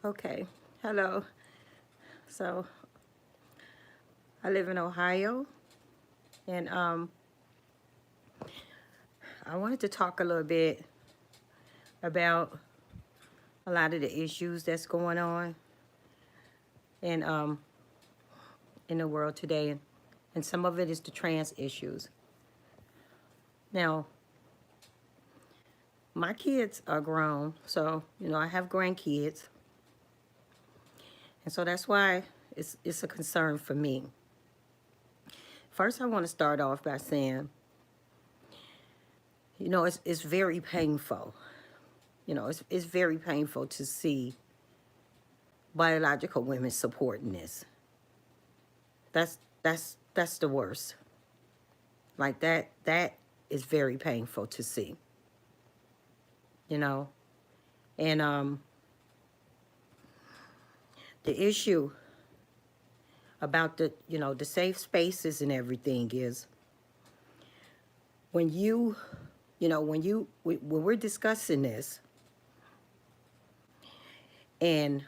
Okay, hello. So I live in Ohio, and I wanted to talk a little bit about a lot of the issues that's going on in in the world today, and some of it is the trans issues. Now, my kids are grown, so I have grandkids, and so that's why it's a concern for me. First, I want to start off by saying, it's very painful. It's very painful to see biological women supporting this. That's the worst. Like that is very painful to see. You know, and the issue about the safe spaces and everything is when when we're discussing this, and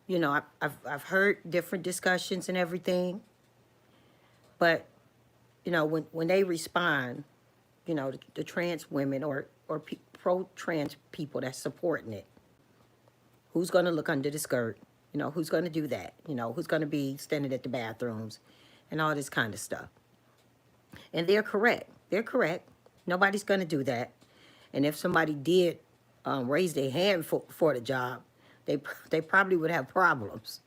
I've heard different discussions and everything, but when they respond, the trans women or pro-trans people that's supporting it, who's going to look under the skirt? Who's going to do that? Who's going to be standing at the bathrooms and all this kind of stuff? And they're correct. They're correct. Nobody's going to do that. And if somebody did raise their hand for the job, they probably would have problems.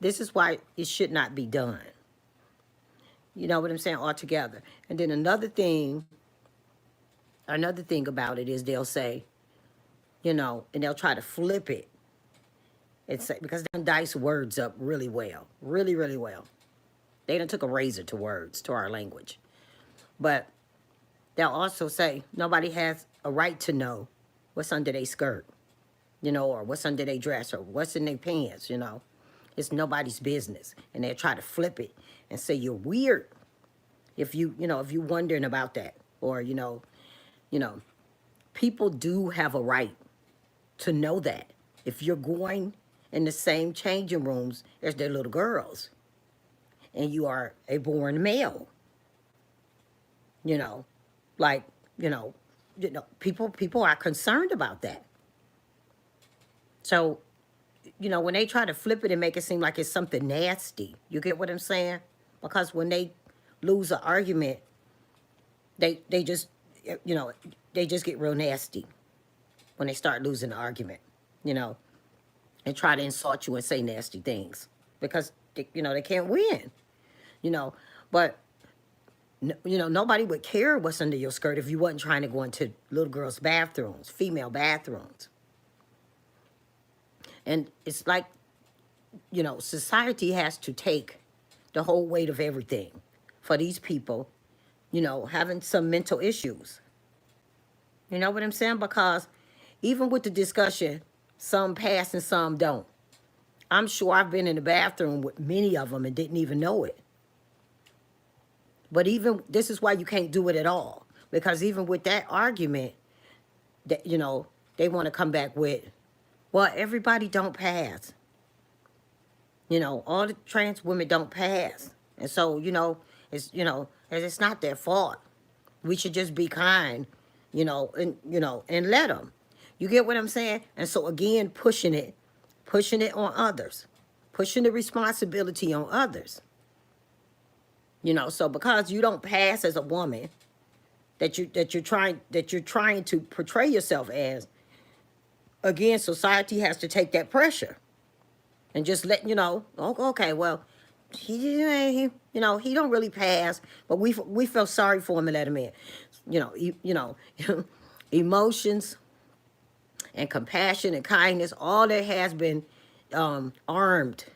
This is why it should not be done. You know what I'm saying? Altogether. And then another thing about it is they'll say, and they'll try to flip it. It's because they done dice words up really well, really, really well. They done took a razor to words, to our language. But they'll also say nobody has a right to know what's under their skirt, or what's under their dress or what's in their pants, It's nobody's business. And they'll try to flip it and say you're weird if if you're wondering about that. Or, people do have a right to know that. If you're going in the same changing rooms as their little girls and you are a born male, like, people are concerned about that. So, when they try to flip it and make it seem like it's something nasty, you get what I'm saying? Because when they lose an argument, they just, they just get real nasty when they start losing the argument, and try to insult you and say nasty things because, they can't win, But, nobody would care what's under your skirt if you wasn't trying to go into little girls' bathrooms, female bathrooms. And it's like, society has to take the whole weight of everything for these people, having some mental issues. You know what I'm saying? Because even with the discussion, some pass and some don't. I'm sure I've been in the bathroom with many of them and didn't even know it. But even, this is why you can't do it at all. Because even with that argument, that, they want to come back with, well, everybody don't pass. All the trans women don't pass. And so, it's not their fault. We should just be kind, and let them. You get what I'm saying? And so again, pushing it on others, pushing the responsibility on others. So because you don't pass as a woman that you're trying to portray yourself as, again, society has to take that pressure and just let okay, well, he don't really pass, but we feel sorry for him and let him in. Emotions and compassion and kindness, all that has been armed.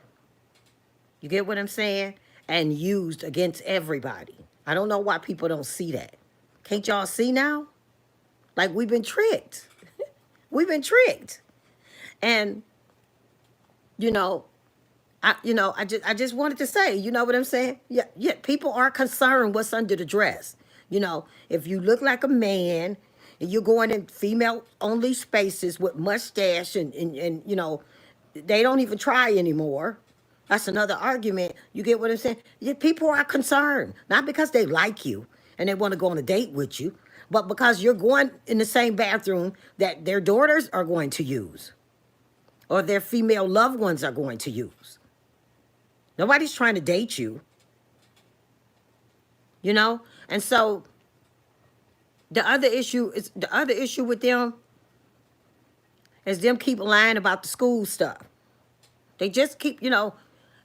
You get what I'm saying? And used against everybody. I don't know why people don't see that. Can't y'all see now? Like, we've been tricked. We've been tricked. And, I just wanted to say, you know what I'm saying? Yeah, people are concerned what's under the dress. If you look like a man, and you're going in female-only spaces with mustache and you know, they don't even try anymore. That's another argument. You get what I'm saying? People are concerned, not because they like you and they want to go on a date with you, but because you're going in the same bathroom that their daughters are going to use or their female loved ones are going to use. Nobody's trying to date you, you know? And so the other issue with them is them keep lying about the school stuff. They just keep, you know,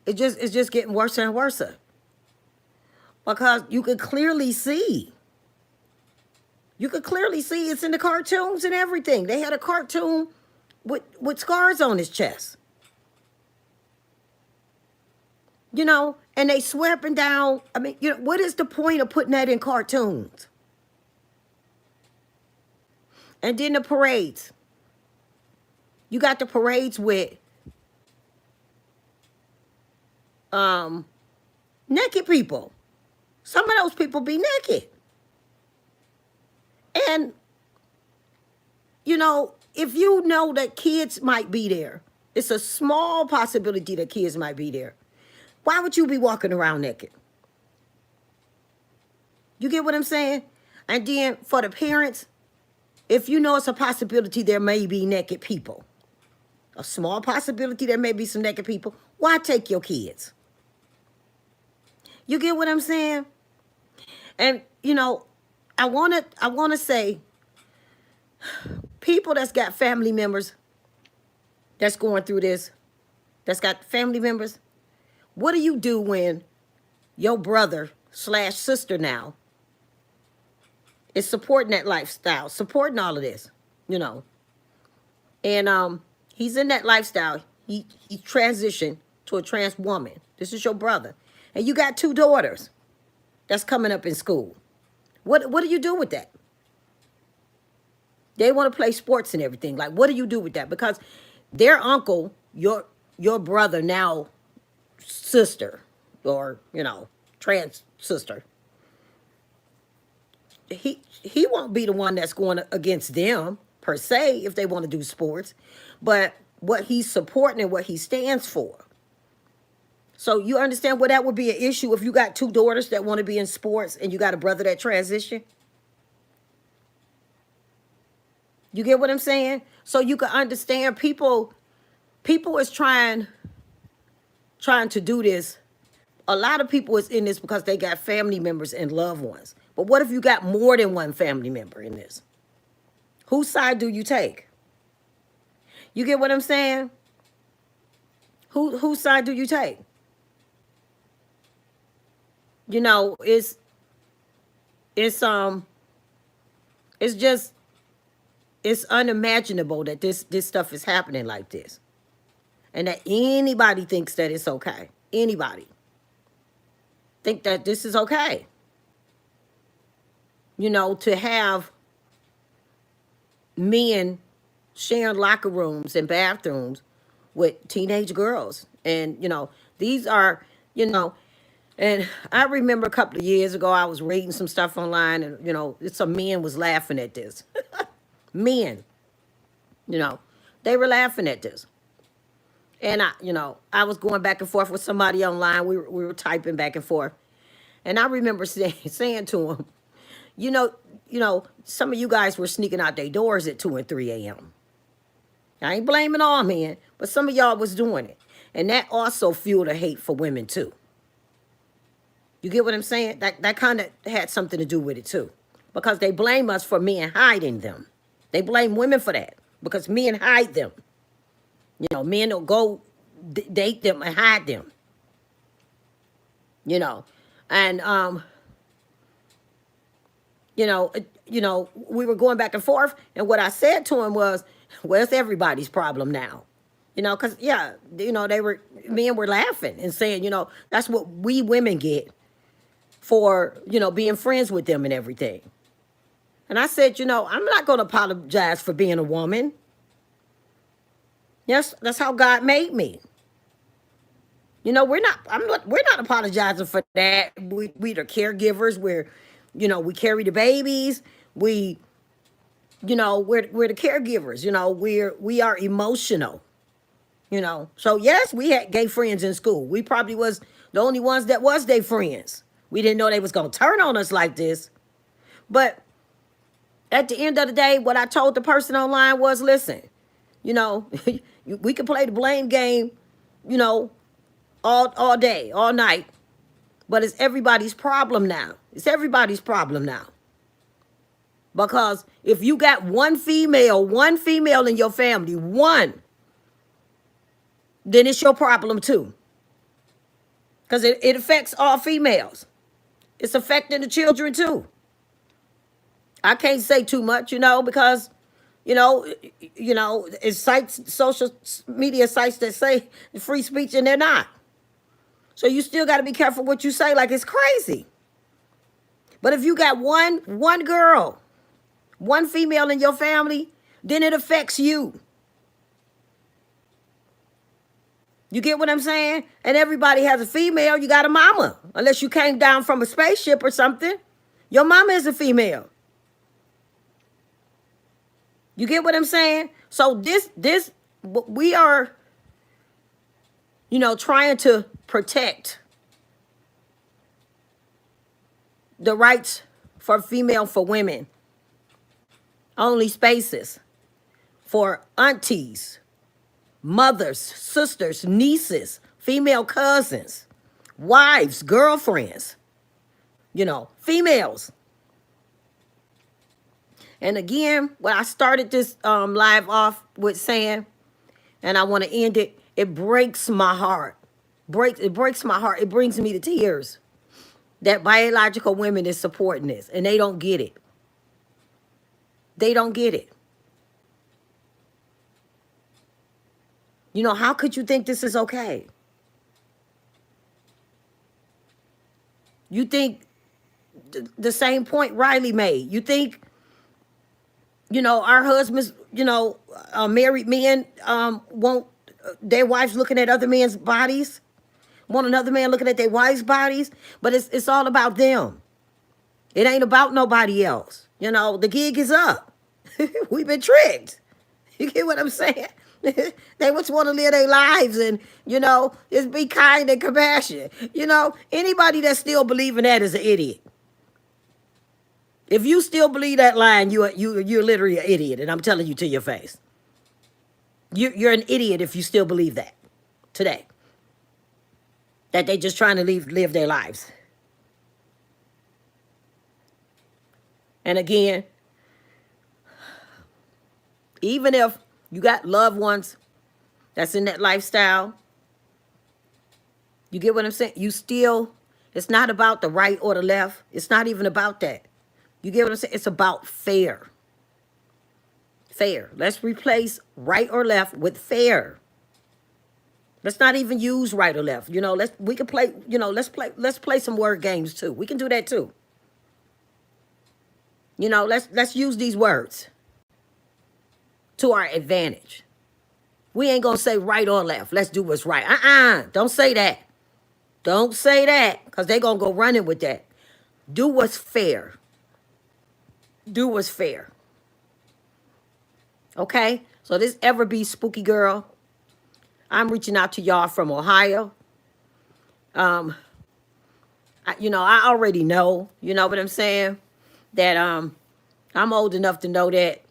it's just getting worse and worse. Because you could clearly see. You could clearly see it's in the cartoons and everything. They had a cartoon with scars on his chest. You know, and they swear up and down. I mean, you know, what is the point of putting that in cartoons? And then the parades. You got the parades with naked people. Some of those people be naked. And, you know, if you know that kids might be there, it's a small possibility that kids might be there. Why would you be walking around naked? You get what I'm saying? And then for the parents, if you know it's a possibility there may be naked people, a small possibility there may be some naked people, why take your kids? You get what I'm saying? And, you know, I want to say, people that's got family members that's going through this, that's got family members, what do you do when your brother / sister now is supporting that lifestyle, supporting all of this, you know? And he's in that lifestyle. He transitioned to a trans woman. This is your brother. And you got 2 daughters that's coming up in school. What do you do with that? They want to play sports and everything. Like, what do you do with that? Because their uncle, your brother now sister, or, you know, trans sister, he won't be the one that's going against them per se if they want to do sports, but what he's supporting and what he stands for. So you understand where that would be an issue if you got 2 daughters that want to be in sports and you got a brother that transition? You get what I'm saying? So you can understand people is trying to do this. A lot of people is in this because they got family members and loved ones. But what if you got more than one family member in this? Whose side do you take? You get what I'm saying? Whose side do you take? You know, it's unimaginable that this stuff is happening like this. And that anybody thinks that it's okay. Anybody think that this is okay. You know, to have men sharing locker rooms and bathrooms with teenage girls. And, you know, these are, you know, and I remember a couple of years ago, I was reading some stuff online and, you know, some men was laughing at this. Men, you know, they were laughing at this. And I was going back and forth with somebody online. We were typing back and forth. And I remember saying to him, you know, some of you guys were sneaking out their doors at 2 and 3 a.m. I ain't blaming all men, but some of y'all was doing it. And that also fueled a hate for women too. You get what I'm saying? That kind of had something to do with it too. Because they blame us for men hiding them. They blame women for that because men hide them. You know, men will go date them and hide them. You know, and you know, we were going back and forth, and what I said to him was, well, it's everybody's problem now. You know, because, yeah, you know, men were laughing and saying, you know, that's what we women get for, you know, being friends with them and everything. And I said, you know, I'm not going to apologize for being a woman. Yes, that's how God made me. You know, we're not apologizing for that. We the caregivers. You know, we carry the babies. We You know, we're the caregivers. You know, we are emotional. You know, so yes, we had gay friends in school. We probably was the only ones that was their friends. We didn't know they was gonna turn on us like this. But at the end of the day, what I told the person online was, listen, you know, we can play the blame game, you know, all day, all night, but it's everybody's problem now. It's everybody's problem now. Because if you got one female in your family, one, then it's your problem too. Because it affects all females. It's affecting the children too. I can't say too much, you know, because, you know, it's sites, social media sites that say free speech and they're not. So you still got to be careful what you say, like it's crazy. But if you got one girl, one female in your family, then it affects you. You get what I'm saying? And everybody has a female. You got a mama. Unless you came down from a spaceship or something. Your mama is a female. You get what I'm saying? So this we are, you know, trying to protect the rights for female, for women. Only spaces for aunties, mothers, sisters, nieces, female cousins, wives, girlfriends, you know, females. And again, when I started this live off with saying, and I want to end it, it breaks my heart. It breaks my heart. It brings me to tears that biological women is supporting this, and they don't get it. They don't get it. You know, how could you think this is okay? You think the same point Riley made. You think, you know, our husbands, you know, married men want their wives looking at other men's bodies, want another man looking at their wife's bodies, but it's all about them. It ain't about nobody else. You know, the gig is up. We've been tricked. You get what I'm saying? They just want to live their lives and, you know, just be kind and compassionate. You know, anybody that still believe in that is an idiot. If you still believe that line, you're literally an idiot, and I'm telling you to your face. You're an idiot if you still believe that today. That they just trying to live their lives. And again, even if you got loved ones that's in that lifestyle, you get what I'm saying? You still, it's not about the right or the left. It's not even about that. You get what I'm saying? It's about fair. Fair. Let's replace right or left with fair. Let's not even use right or left. You know, we can play, you know, let's play some word games too. We can do that too. You know, let's use these words to our advantage. We ain't gonna say right or left. Let's do what's right. Don't say that. Don't say that, because they're gonna go running with that. Do what's fair. Do what's fair. Okay? So this Ever Be Spooky Girl. I'm reaching out to y'all from Ohio. You know, I already know, you know what I'm saying? That I'm old enough to know that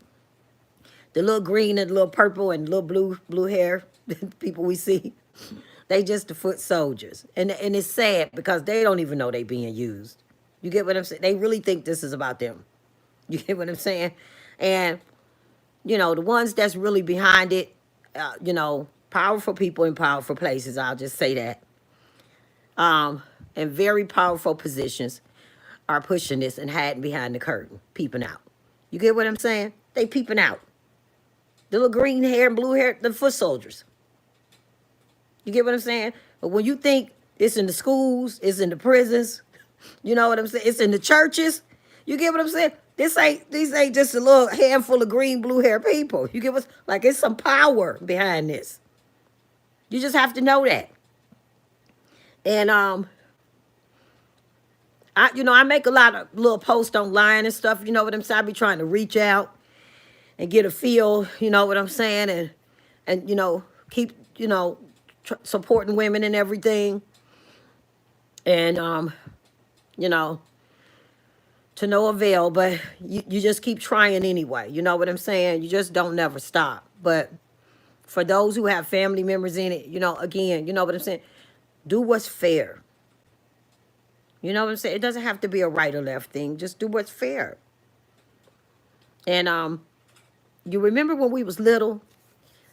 the little green and the little purple and little blue hair people we see, they just the foot soldiers. And it's sad because they don't even know they being used. You get what I'm saying? They really think this is about them. You get what I'm saying? And, you know, the ones that's really behind it, you know, powerful people in powerful places, I'll just say that. And very powerful positions are pushing this and hiding behind the curtain, peeping out. You get what I'm saying? They peeping out. The little green hair and blue hair, the foot soldiers. You get what I'm saying? But when you think it's in the schools, it's in the prisons, you know what I'm saying? It's in the churches. You get what I'm saying? These ain't just a little handful of green, blue hair people. You get what, like, it's some power behind this. You just have to know that. And I make a lot of little posts online and stuff. You know what I'm saying? I be trying to reach out and get a feel, you know what I'm saying, and you know, keep, you know, supporting women and everything, and you know, to no avail. But you just keep trying anyway. You know what I'm saying? You just don't never stop. But for those who have family members in it, you know, again, you know what I'm saying? Do what's fair. You know what I'm saying? It doesn't have to be a right or left thing. Just do what's fair. And you remember when we was little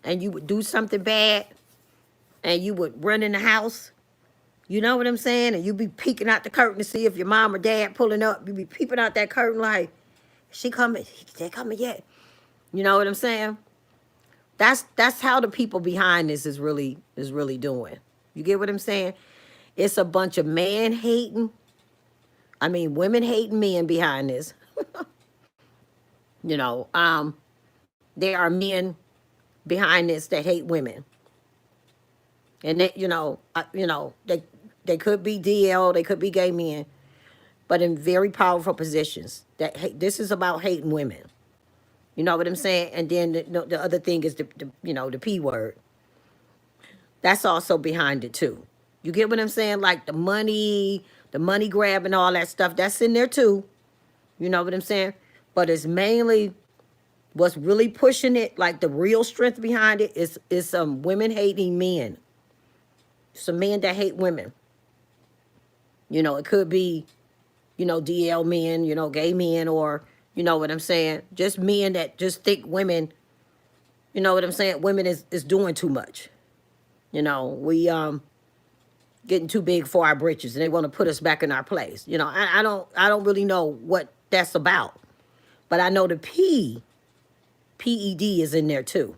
and you would do something bad and you would run in the house? You know what I'm saying? And you be peeking out the curtain to see if your mom or dad pulling up. You be peeping out that curtain like, she coming, they coming yet. You know what I'm saying? That's how the people behind this is really doing. You get what I'm saying? It's a bunch of man hating. I mean, women hating men behind this. You know, there are men behind this that hate women, and they, they could be DL, they could be gay men, but in very powerful positions. This is about hating women. You know what I'm saying? And then the other thing is the P word. That's also behind it too. You get what I'm saying? Like the money grab and all that stuff, that's in there too. You know what I'm saying? But it's mainly what's really pushing it, like the real strength behind it is some women hating men. Some men that hate women. You know, it could be, DL men, gay men, or, you know what I'm saying? Just men that just think women, you know what I'm saying? Women is doing too much. You know, we getting too big for our britches, and they want to put us back in our place. You know, I don't really know what that's about, but I know the PED is in there too.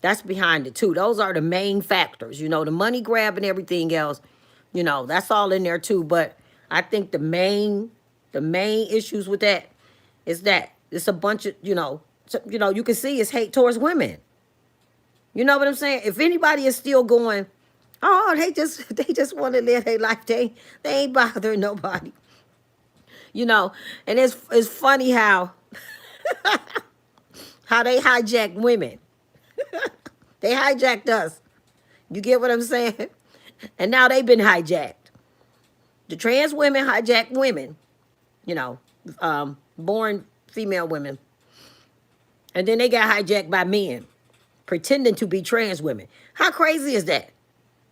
That's behind it too. Those are the main factors. You know, the money grab and everything else. You know, that's all in there too. But I think the main issues with that is that it's a bunch of you can see it's hate towards women. You know what I'm saying? If anybody is still going, oh, they just want to live their life. They ain't bothering nobody. You know, and it's funny how they hijacked women. They hijacked us. You get what I'm saying? And now they've been hijacked. The trans women hijacked women, born female women. And then they got hijacked by men pretending to be trans women. How crazy is that?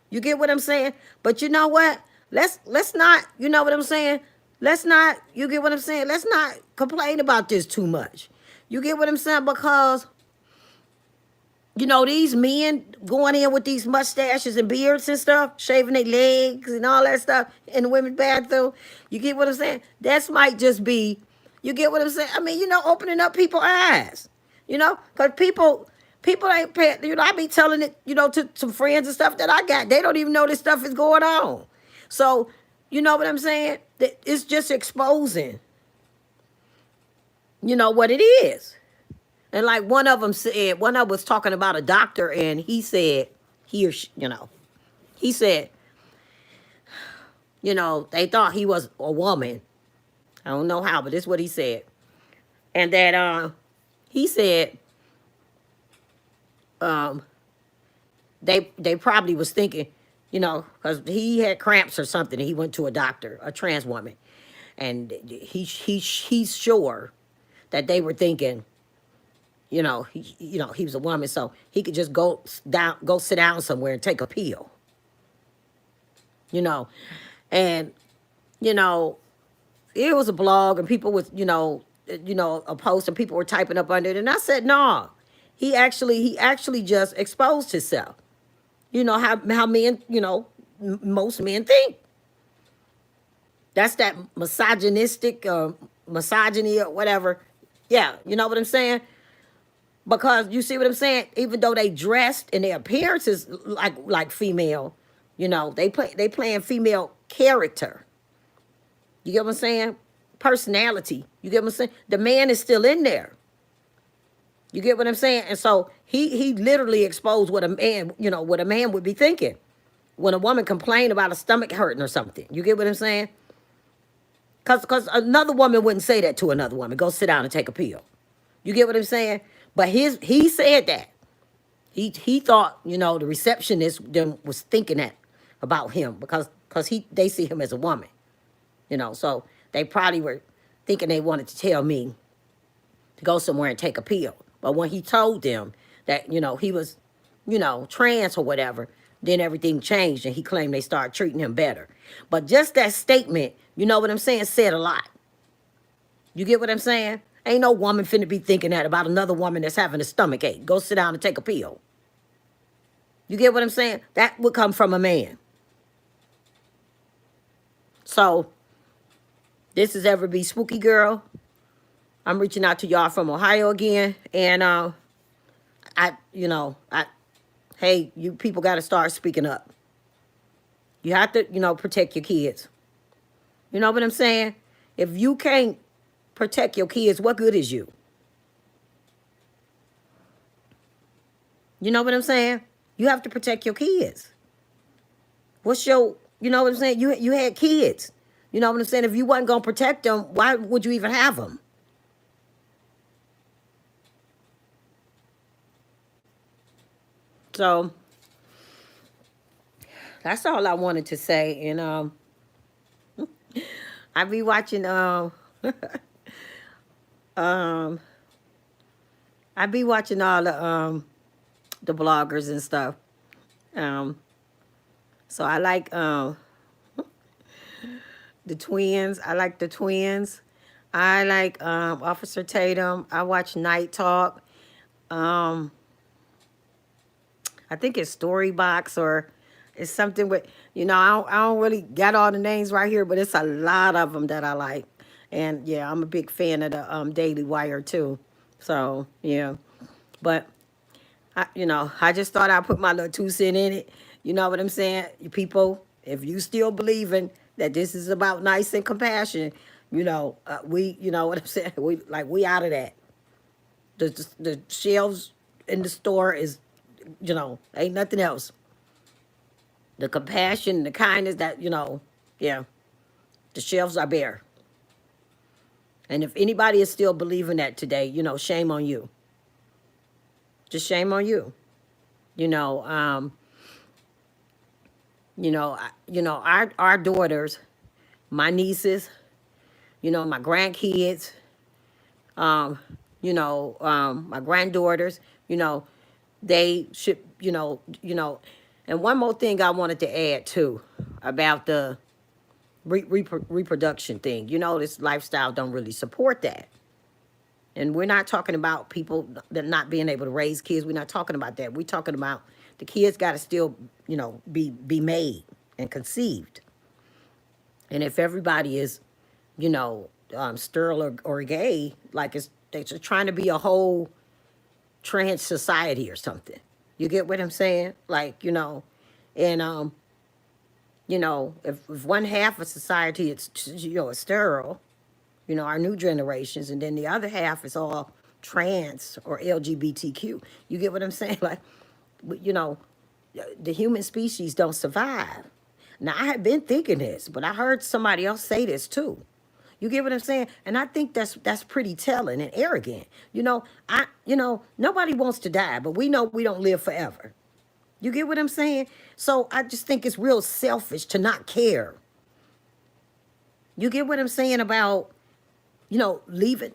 You get what I'm saying? But you know what? Let's not, you know what I'm saying? Let's not, you get what I'm saying? Let's not complain about this too much. You get what I'm saying? Because, these men going in with these mustaches and beards and stuff, shaving their legs and all that stuff in the women's bathroom. You get what I'm saying? That might just be, you get what I'm saying? I mean, opening up people's eyes, because people ain't paying, I be telling it, to some friends and stuff that I got. They don't even know this stuff is going on. So, you know what I'm saying? It's just exposing, what it is. And like one of them was talking about a doctor, and he said, he said, they thought he was a woman. I don't know how, but this is what he said. And that he said they probably was thinking, because he had cramps or something, and he went to a doctor, a trans woman, and he's sure that they were thinking, he was a woman, so he could just go sit down somewhere and take a pill. And it was a blog, and people was a post, and people were typing up under it, and I said, no, he actually just exposed himself. How men, most men think. That's that misogynistic misogyny or whatever. Yeah, you know what I'm saying? Because you see what I'm saying? Even though they dressed and their appearance is like female, they playing female character. You get what I'm saying? Personality. You get what I'm saying? The man is still in there. You get what I'm saying? And so he literally exposed what a man would be thinking when a woman complained about a stomach hurting or something. You get what I'm saying? Because another woman wouldn't say that to another woman. Go sit down and take a pill. You get what I'm saying? But he said that. He thought, you know, the receptionist them was thinking that about him because they see him as a woman, you know. So they probably were thinking they wanted to tell me to go somewhere and take a pill. But when he told them that, you know, he was, you know, trans or whatever, then everything changed and he claimed they started treating him better. But just that statement, you know what I'm saying, said a lot. You get what I'm saying? Ain't no woman finna be thinking that about another woman that's having a stomach ache. Go sit down and take a pill. You get what I'm saying? That would come from a man. So, this is Ever Be Spooky Girl. I'm reaching out to y'all from Ohio again. And, hey, you people got to start speaking up. You have to, you know, protect your kids. You know what I'm saying? If you can't protect your kids, what good is you? You know what I'm saying? You have to protect your kids. What's your, you know what I'm saying? You had kids. You know what I'm saying? If you wasn't going to protect them, why would you even have them? So, that's all I wanted to say. And I be watching um I be watching all the bloggers and stuff. Um so I like the twins. I like the twins. I like Officer Tatum. I watch Night Talk. Um I think it's Storybox or it's something with, you know, I don't really got all the names right here, but it's a lot of them that I like. And yeah, I'm a big fan of the Daily Wire too. So yeah, but I just thought I'd put my little 2 cents in it. You know what I'm saying? You people, if you still believing that this is about nice and compassion, you know what I'm saying? We out of that. The shelves in the store is, ain't nothing else. The compassion, the kindness that, yeah, the shelves are bare. And if anybody is still believing that today, shame on you. Just shame on you. You know, our daughters, my nieces, my grandkids, my granddaughters, they should, and one more thing I wanted to add too about the reproduction thing. This lifestyle don't really support that. And we're not talking about people that not being able to raise kids. We're not talking about that. We're talking about the kids got to still, be made and conceived. And if everybody is, sterile or gay, like they're just trying to be a whole trans society or something. You get what I'm saying? Like, and if one half of society is, is sterile, our new generations, and then the other half is all trans or LGBTQ. You get what I'm saying? Like, the human species don't survive. Now, I had been thinking this, but I heard somebody else say this too. You get what I'm saying? And I think that's pretty telling and arrogant. Nobody wants to die, but we know we don't live forever. You get what I'm saying? So I just think it's real selfish to not care. You get what I'm saying about, leaving,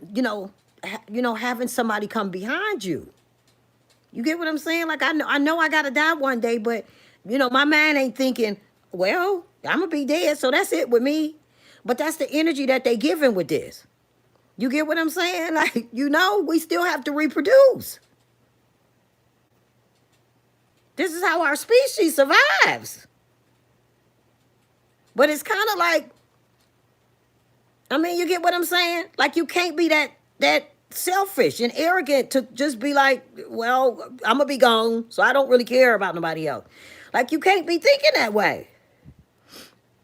having somebody come behind you. You get what I'm saying? Like, I know I gotta die one day, but my mind ain't thinking, well, I'm gonna be dead, so that's it with me. But that's the energy that they giving with this. You get what I'm saying? Like, we still have to reproduce. This is how our species survives. But it's kind of like, I mean, you get what I'm saying? Like, you can't be that selfish and arrogant to just be like, well, I'm gonna be gone, so I don't really care about nobody else. Like, you can't be thinking that way.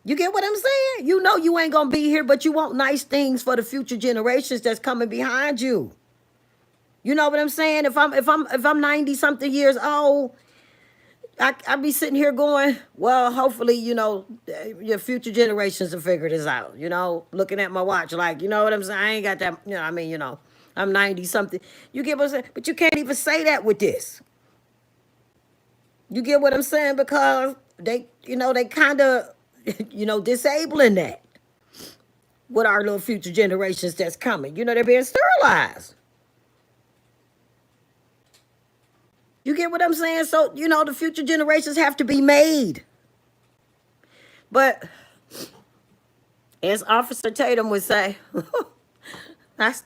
You get what I'm saying? You ain't gonna be here, but you want nice things for the future generations that's coming behind you. You know what I'm saying? If I'm 90 something years old, I be sitting here going, well, hopefully, your future generations will figure this out. Looking at my watch, like, you know what I'm saying? I ain't got that, I'm 90 something. You get what I'm saying? But you can't even say that with this. You get what I'm saying? Because they kind of, disabling that with our little future generations that's coming. They're being sterilized. You get what I'm saying? So, the future generations have to be made. But as Officer Tatum would say, that's,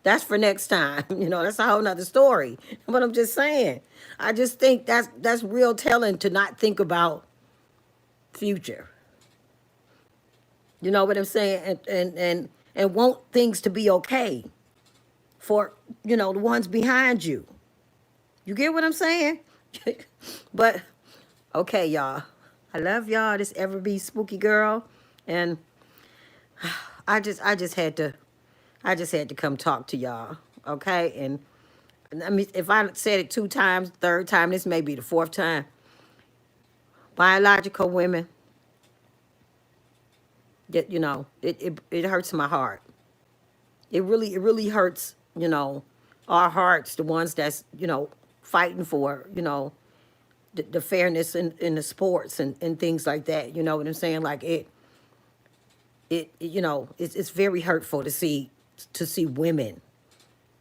that's for next time. That's a whole nother story. But I'm just saying, I just think that's real telling to not think about future. You know what I'm saying? And want things to be okay for, the ones behind you. You get what I'm saying? But okay, y'all. I love y'all. This Ever Be Spooky Girl. And I just had to come talk to y'all. Okay? And I mean, if I said it 2 times, third time, this may be the 4th time. Biological women, it hurts my heart. It really hurts, our hearts, the ones that's, fighting for, the fairness in the sports and things like that. You know what I'm saying? Like it's very hurtful to see women,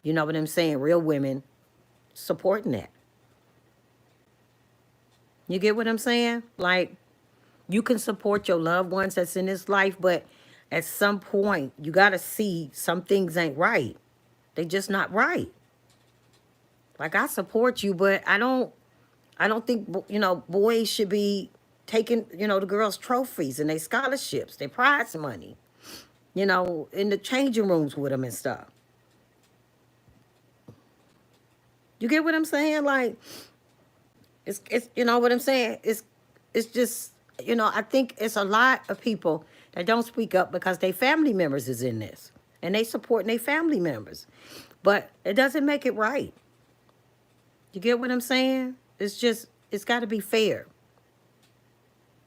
you know what I'm saying, real women supporting that. You get what I'm saying? Like, you can support your loved ones that's in this life, but at some point you got to see some things ain't right. They just not right. Like, I support you, but I don't think boys should be taking the girls' trophies and their scholarships, their prize money, in the changing rooms with them and stuff. You get what I'm saying? Like, it's you know what I'm saying? It's just, I think it's a lot of people that don't speak up because their family members is in this and they supporting their family members, but it doesn't make it right. You get what I'm saying? It's got to be fair.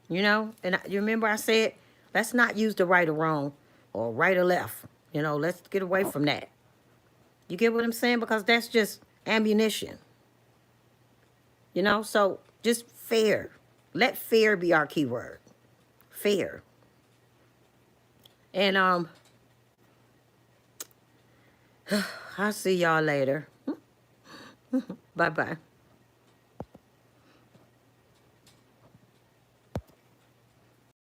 And you remember I said, let's not use the right or wrong or right or left. Let's get away from that. You get what I'm saying? Because that's just ammunition. So just fair. Let fair be our key word. Fair. And I'll see y'all later. Bye-bye.